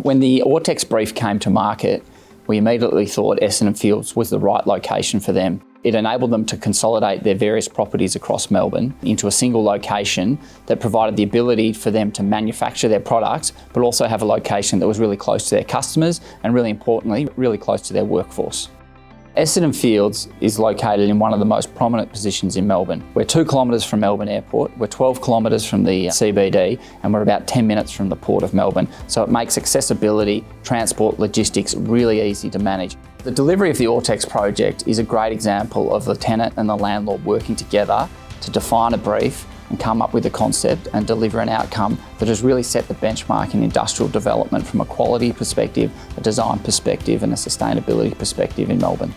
When the Autex brief came to market, we immediately thought Essendon Fields was the right location for them. It enabled them to consolidate their various properties across Melbourne into a single location that provided the ability for them to manufacture their products, but also have a location that was really close to their customers and, really importantly, really close to their workforce. Essendon Fields is located in one of the most prominent positions in Melbourne. We're 2 kilometres from Melbourne Airport, we're 12 kilometres from the CBD, and we're about 10 minutes from the Port of Melbourne. So it makes accessibility, transport, logistics really easy to manage. The delivery of the Autex project is a great example of the tenant and the landlord working together to define a brief and come up with a concept and deliver an outcome that has really set the benchmark in industrial development from a quality perspective, a design perspective and a sustainability perspective in Melbourne.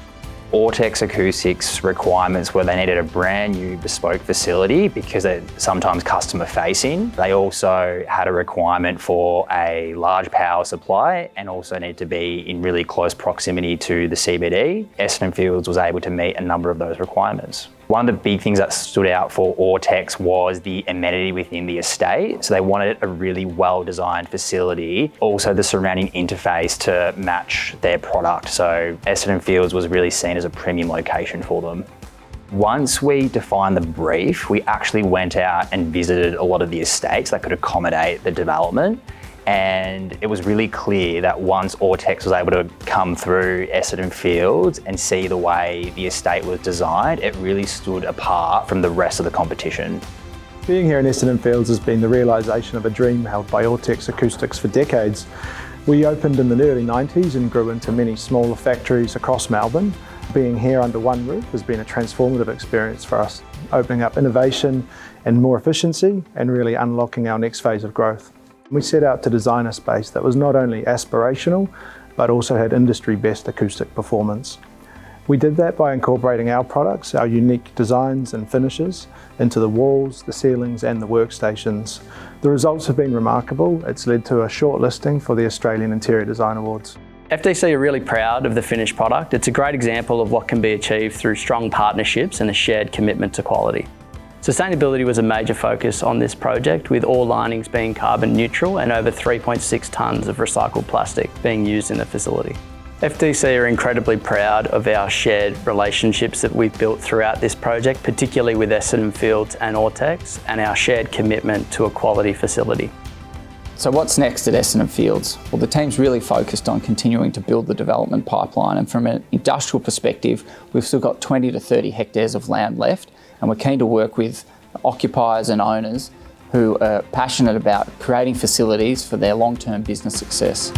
Autex Acoustics requirements were they needed a brand new bespoke facility because they're sometimes customer facing. They also had a requirement for a large power supply and also need to be in really close proximity to the CBD. Essendon Fields was able to meet a number of those requirements. One of the big things that stood out for Autex was the amenity within the estate. So they wanted a really well-designed facility, also the surrounding interface to match their product. So Essendon Fields was really seen as a premium location for them. Once we defined the brief, we actually went out and visited a lot of the estates that could accommodate the development. And it was really clear that once Autex was able to come through Essendon Fields and see the way the estate was designed, it really stood apart from the rest of the competition. Being here in Essendon Fields has been the realisation of a dream held by Autex Acoustics for decades. We opened in the early 90s and grew into many smaller factories across Melbourne. Being here under one roof has been a transformative experience for us, opening up innovation and more efficiency and really unlocking our next phase of growth. We set out to design a space that was not only aspirational, but also had industry-best acoustic performance. We did that by incorporating our products, our unique designs and finishes, into the walls, the ceilings and the workstations. The results have been remarkable. It's led to a shortlisting for the Australian Interior Design Awards. FDC are really proud of the finished product. It's a great example of what can be achieved through strong partnerships and a shared commitment to quality. Sustainability was a major focus on this project, with all linings being carbon neutral and over 3.6 tonnes of recycled plastic being used in the facility. FDC are incredibly proud of our shared relationships that we've built throughout this project, particularly with Essendon Fields and Autex, and our shared commitment to a quality facility. So what's next at Essendon Fields? Well, the team's really focused on continuing to build the development pipeline, and from an industrial perspective, we've still got 20 to 30 hectares of land left, and we're keen to work with occupiers and owners who are passionate about creating facilities for their long-term business success.